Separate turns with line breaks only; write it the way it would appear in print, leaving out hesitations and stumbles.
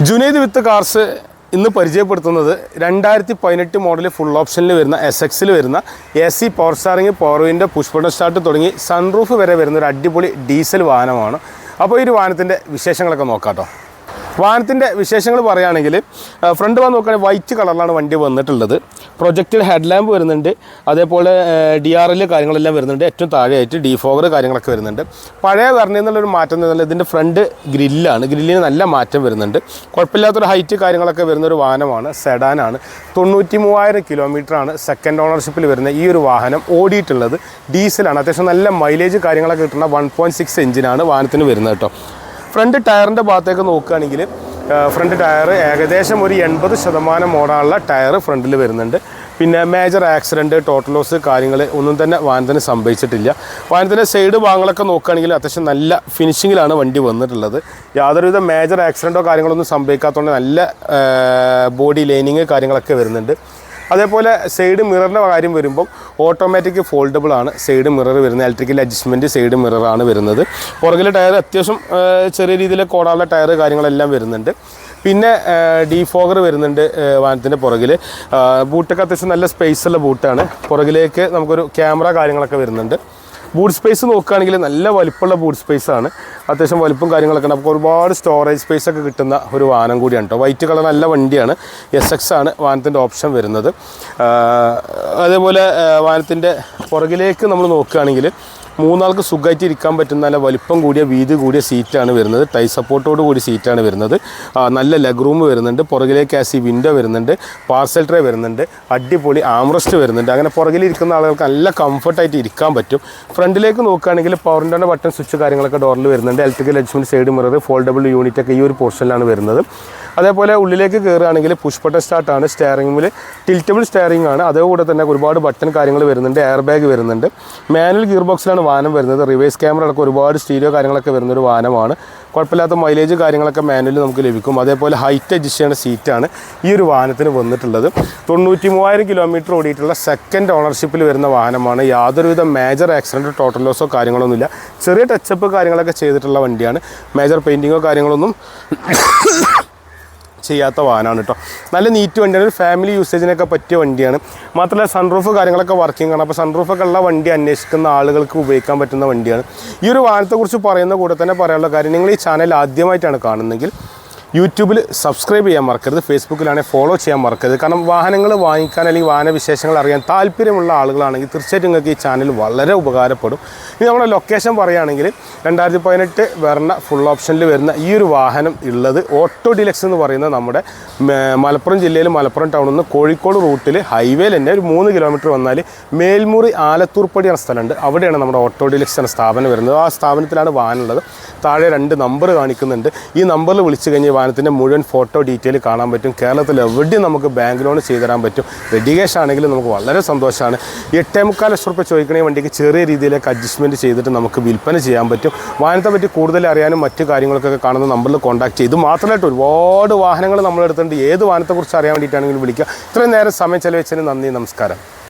ജുനൈദ് വിത്ത് cars ഇന്ന് പരിചയപ്പെടുത്തുന്നത് 2018 model full ഓപ്ഷനിൽ വരുന്ന SX വരുന്ന AC power steering, power window, push button start തുടങ്ങി സൺറൂഫ് വരെ വരുന്ന ഒരു അടിപൊളി ഡീസൽ വാഹനമാണ്. അപ്പോൾ ഈ ഒരു വാഹനത്തിൻ്റെ വിശേഷങ്ങളൊക്കെ നോക്കാം കേട്ടോ. വാഹനത്തിൻ്റെ വിശേഷങ്ങൾ പറയുകയാണെങ്കിൽ ഫ്രണ്ട് വന്ന് നോക്കുകയാണെങ്കിൽ വൈറ്റ് കളറിലാണ് വണ്ടി വന്നിട്ടുള്ളത്. പ്രൊജക്റ്റഡ് ഹെഡ് ലാമ്പ് വരുന്നുണ്ട്, അതേപോലെ DRL കാര്യങ്ങളെല്ലാം വരുന്നുണ്ട്. ഏറ്റവും താഴെയായിട്ട് ഡിഫോഗർ കാര്യങ്ങളൊക്കെ വരുന്നുണ്ട്. പഴയ വെർണയിൽ നിന്നുള്ളൊരു മാറ്റം എന്ന് പറഞ്ഞാൽ ഇതിൻ്റെ ഫ്രണ്ട് ഗ്രില്ലാണ്. ഗ്രില്ലിന് നല്ല മാറ്റം വരുന്നുണ്ട്. കുഴപ്പമില്ലാത്തൊരു ഹൈറ്റ് കാര്യങ്ങളൊക്കെ വരുന്നൊരു വാഹനമാണ്. സെഡാനാണ്. 93,000 കിലോമീറ്ററാണ് സെക്കൻഡ് ഓണർഷിപ്പിൽ വരുന്ന ഈ ഒരു വാഹനം ഓടിയിട്ടുള്ളത്. ഡീസലാണ്. അത്യാവശ്യം നല്ല മൈലേജ് കാര്യങ്ങളൊക്കെ കിട്ടുന്ന 1.6 എഞ്ചിനാണ് വാഹനത്തിന് വരുന്നത് കേട്ടോ. ഫ്രണ്ട് ടയറിൻ്റെ ഭാഗത്തേക്ക് നോക്കുകയാണെങ്കിൽ ഫ്രണ്ട് ടയർ ഏകദേശം ഒരു 80% മോഡലുള്ള ടയർ ഫ്രണ്ടിൽ വരുന്നുണ്ട്. പിന്നെ മേജർ ആക്സിഡൻറ്റ്, ടോട്ടൽ ലോസ് കാര്യങ്ങൾ ഒന്നും തന്നെ വാഹനത്തിന് സംഭവിച്ചിട്ടില്ല. വാഹനത്തിൻ്റെ സൈഡ് ഭാഗങ്ങളൊക്കെ നോക്കുകയാണെങ്കിൽ അത്യാവശ്യം നല്ല ഫിനിഷിങ്ങിലാണ് വണ്ടി വന്നിട്ടുള്ളത്. യാതൊരുവിധ മേജർ ആക്സിഡൻറ്റോ കാര്യങ്ങളൊന്നും സംഭവിക്കാത്തതുകൊണ്ട് നല്ല ബോഡി ലൈനിങ് കാര്യങ്ങളൊക്കെ വരുന്നുണ്ട്. അതേപോലെ സൈഡ് മിററിൻ്റെ കാര്യം വരുമ്പോൾ ഓട്ടോമാറ്റിക് ഫോൾഡബിൾ ആണ് സൈഡ് മിറർ വരുന്നത്. ഇലക്ട്രിക്കൽ അഡ്ജസ്റ്റ്മെൻറ്റ് സൈഡ് മിററാണ് വരുന്നത്. പുറകിലെ ടയർ അത്യാവശ്യം ചെറിയ രീതിയിൽ കോടാനുള്ള ടയർ കാര്യങ്ങളെല്ലാം വരുന്നുണ്ട്. പിന്നെ ഡിഫോഗർ വരുന്നുണ്ട് വാഹനത്തിൻ്റെ പുറകിൽ. ബൂട്ടൊക്കെ അത്യാവശ്യം നല്ല സ്പേസുള്ള ബൂട്ടാണ്. പുറകിലേക്ക് നമുക്കൊരു ക്യാമറ കാര്യങ്ങളൊക്കെ വരുന്നുണ്ട്. ബൂട്ട് സ്പേസ് നോക്കുകയാണെങ്കിൽ നല്ല വലിപ്പമുള്ള ബൂട്ട് സ്പേസാണ്. അത്യാവശ്യം വലിപ്പം കാര്യങ്ങളൊക്കെ ഉണ്ട്. അപ്പോൾ ഒരുപാട് സ്റ്റോറേജ് സ്പേസ് ഒക്കെ കിട്ടുന്ന ഒരു വാഹനം കൂടിയാണ് കേട്ടോ. വൈറ്റ് കളർ നല്ല വണ്ടിയാണ്. SX ആണ് വാഹനത്തിൻ്റെ ഓപ്ഷൻ വരുന്നത്. അതേപോലെ വാഹനത്തിൻ്റെ പുറകിലേക്ക് നമ്മൾ നോക്കുകയാണെങ്കിൽ മൂന്നാൾക്ക് സുഖമായിട്ട് ഇരിക്കാൻ പറ്റുന്ന നല്ല വലിപ്പം കൂടിയ വീതി കൂടിയ സീറ്റാണ് വരുന്നത്. ടൈ സപ്പോർട്ടോട് കൂടി സീറ്റാണ് വരുന്നത്. നല്ല ലെഗ് റൂം വരുന്നുണ്ട്. പുറകിലേക്ക് AC വിൻഡോ വരുന്നുണ്ട്. പാർസൽ ട്രേ വരുന്നുണ്ട്. അടിപൊളി ആംറസ്റ്റ് വരുന്നുണ്ട്. അങ്ങനെ പുറകിലിരിക്കുന്ന ആളുകൾക്ക് നല്ല കംഫർട്ടായിട്ട് ഇരിക്കാൻ പറ്റും. ഫ്രണ്ടിലേക്ക് നോക്കുകയാണെങ്കിൽ പവറിൻ്റെ ബട്ടൺ സ്വിച്ച് കാര്യങ്ങളൊക്കെ ഡോറിൽ വരുന്നുണ്ട്. Electrical adjustment, side mirror, foldable യൂണിറ്റൊക്കെ ഈ ഒരു പോർഷനിലാണ് വരുന്നത്. അതേപോലെ ഉള്ളിലേക്ക് കയറുകയാണെങ്കിൽ പുഷ് ബട്ടൺ സ്റ്റാർട്ടാണ്. സ്റ്റിയറിംഗിൽ ടിൽറ്റബിൾ സ്റ്റിയറിംഗ് ആണ്. അതേകൂടെ തന്നെ ഒരുപാട് ബട്ടൺ കാര്യങ്ങൾ വരുന്നുണ്ട്. എയർ ബാഗ് വരുന്നുണ്ട്. മാനുവൽ ഗിയർ ബോക്സിലാണ് വാഹനം വരുന്നത്. റിവേഴ്സ് ക്യാമറ അടക്കം ഒരുപാട് സ്റ്റീരിയോ കാര്യങ്ങളൊക്കെ വരുന്നൊരു വാഹനമാണ്. കുഴപ്പമില്ലാത്ത മൈലേജ് കാര്യങ്ങളൊക്കെ മാനുവൽ നമുക്ക് ലഭിക്കും. അതേപോലെ ഹൈറ്റ് അഡ്ജസ്റ്റ് ചെയ്യുന്ന സീറ്റാണ് ഈ ഒരു വാഹനത്തിന് വന്നിട്ടുള്ളത്. 93,000 കിലോമീറ്റർ ഓടിയിട്ടുള്ള സെക്കൻഡ് ഓണർഷിപ്പിൽ വരുന്ന വാഹനമാണ്. യാതൊരുവിധ മേജർ ആക്സിഡൻറ്റോ ടോട്ടൽ ലോസോ കാര്യങ്ങളൊന്നുമില്ല. ചെറിയ ടച്ചപ്പ് കാര്യങ്ങളൊക്കെ ചെയ്തിട്ടുള്ള വണ്ടിയാണ്. മേജർ പെയിൻറ്റിങ്ങോ കാര്യങ്ങളൊന്നും ചെയ്യാത്ത വാഹനമാണ് കേട്ടോ. നല്ല നീറ്റ് വണ്ടിയാണ്. ഒരു ഫാമിലി യൂസേജിനൊക്കെ പറ്റിയ വണ്ടിയാണ്. മാത്രമല്ല സൺറൂഫ് കാര്യങ്ങളൊക്കെ വർക്കിംഗ് ആണ്. അപ്പോൾ സൺറൂഫൊക്കെ ഉള്ള വണ്ടി അന്വേഷിക്കുന്ന ആളുകൾക്ക് ഉപയോഗിക്കാൻ പറ്റുന്ന വണ്ടിയാണ്. ഈ ഒരു വാഹനത്തെക്കുറിച്ച് പറയുന്ന കൂടെ തന്നെ പറയാനുള്ള കാര്യം, നിങ്ങൾ ഈ ചാനൽ ആദ്യമായിട്ടാണ് കാണുന്നതെങ്കിൽ യൂട്യൂബിൽ സബ്സ്ക്രൈബ് ചെയ്യാൻ മറക്കരുത്. ഫേസ്ബുക്കിലാണെങ്കിൽ ഫോളോ ചെയ്യാൻ മറക്കരുത്. കാരണം വാഹനങ്ങൾ വാങ്ങിക്കാൻ അല്ലെങ്കിൽ വാഹന വിശേഷങ്ങൾ അറിയാൻ താല്പര്യമുള്ള ആളുകളാണെങ്കിൽ തീർച്ചയായിട്ടും നിങ്ങൾക്ക് ഈ ചാനൽ വളരെ ഉപകാരപ്പെടും. ഇനി നമ്മുടെ ലൊക്കേഷൻ പറയുകയാണെങ്കിൽ 2018 വെർണ ഫുൾ ഓപ്ഷനിൽ വരുന്ന ഈ ഒരു വാഹനം ഉള്ളത് ഓട്ടോ ഡീലക്സ് എന്ന് പറയുന്ന നമ്മുടെ മലപ്പുറം ജില്ലയിൽ മലപ്പുറം ടൗണിൽ നിന്ന് കോഴിക്കോട് റൂട്ടിൽ ഹൈവേയിൽ തന്നെ ഒരു 3 കിലോമീറ്റർ വന്നാൽ മേൽമുറി ആലത്തൂർപ്പടി എന്ന സ്ഥലമുണ്ട്. അവിടെയാണ് നമ്മുടെ ഓട്ടോ ഡീലക്സ് എന്ന സ്ഥാപനം വരുന്നത്. ആ സ്ഥാപനത്തിലാണ് വാഹനം ഉള്ളത്. താഴെ 2 നമ്പർ കാണിക്കുന്നുണ്ട്. ഈ നമ്പറിൽ വിളിച്ചു കഴിഞ്ഞാൽ വാഹനത്തിൻ്റെ മുഴുവൻ ഫോട്ടോ ഡീറ്റെയിൽ കാണാൻ പറ്റും. കേരളത്തിൽ എവിടെയും നമുക്ക് ബാങ്ക് ലോൺ ചെയ്തു തരാൻ പറ്റും. റെഡി ക്യാഷ് ആണെങ്കിലും നമുക്ക് വളരെ സന്തോഷമാണ്. 8.25 ലക്ഷം രൂപ ചോദിക്കണേ വണ്ടിക്ക് ചെറിയ രീതിയിലേക്ക് അഡ്ജസ്റ്റ്മെൻറ്റ് ചെയ്തിട്ട് നമുക്ക് വിൽപ്പന ചെയ്യാൻ പറ്റും. വാഹനത്തെ പറ്റി കൂടുതൽ അറിയാനും മറ്റു കാര്യങ്ങളൊക്കെ കാണുന്ന നമ്പറിൽ കോൺടാക്ട് ചെയ്ത് മാത്രമായിട്ട് ഒരുപാട് വാഹനങ്ങൾ നമ്മളെടുത്തുണ്ട്. ഏത് വാഹനത്തെക്കുറിച്ച് അറിയാൻ വേണ്ടിയിട്ടാണെങ്കിലും വിളിക്കുക. ഇത്രയും നേരം സമയം ചെലവച്ചതിന് നന്ദി, നമസ്കാരം.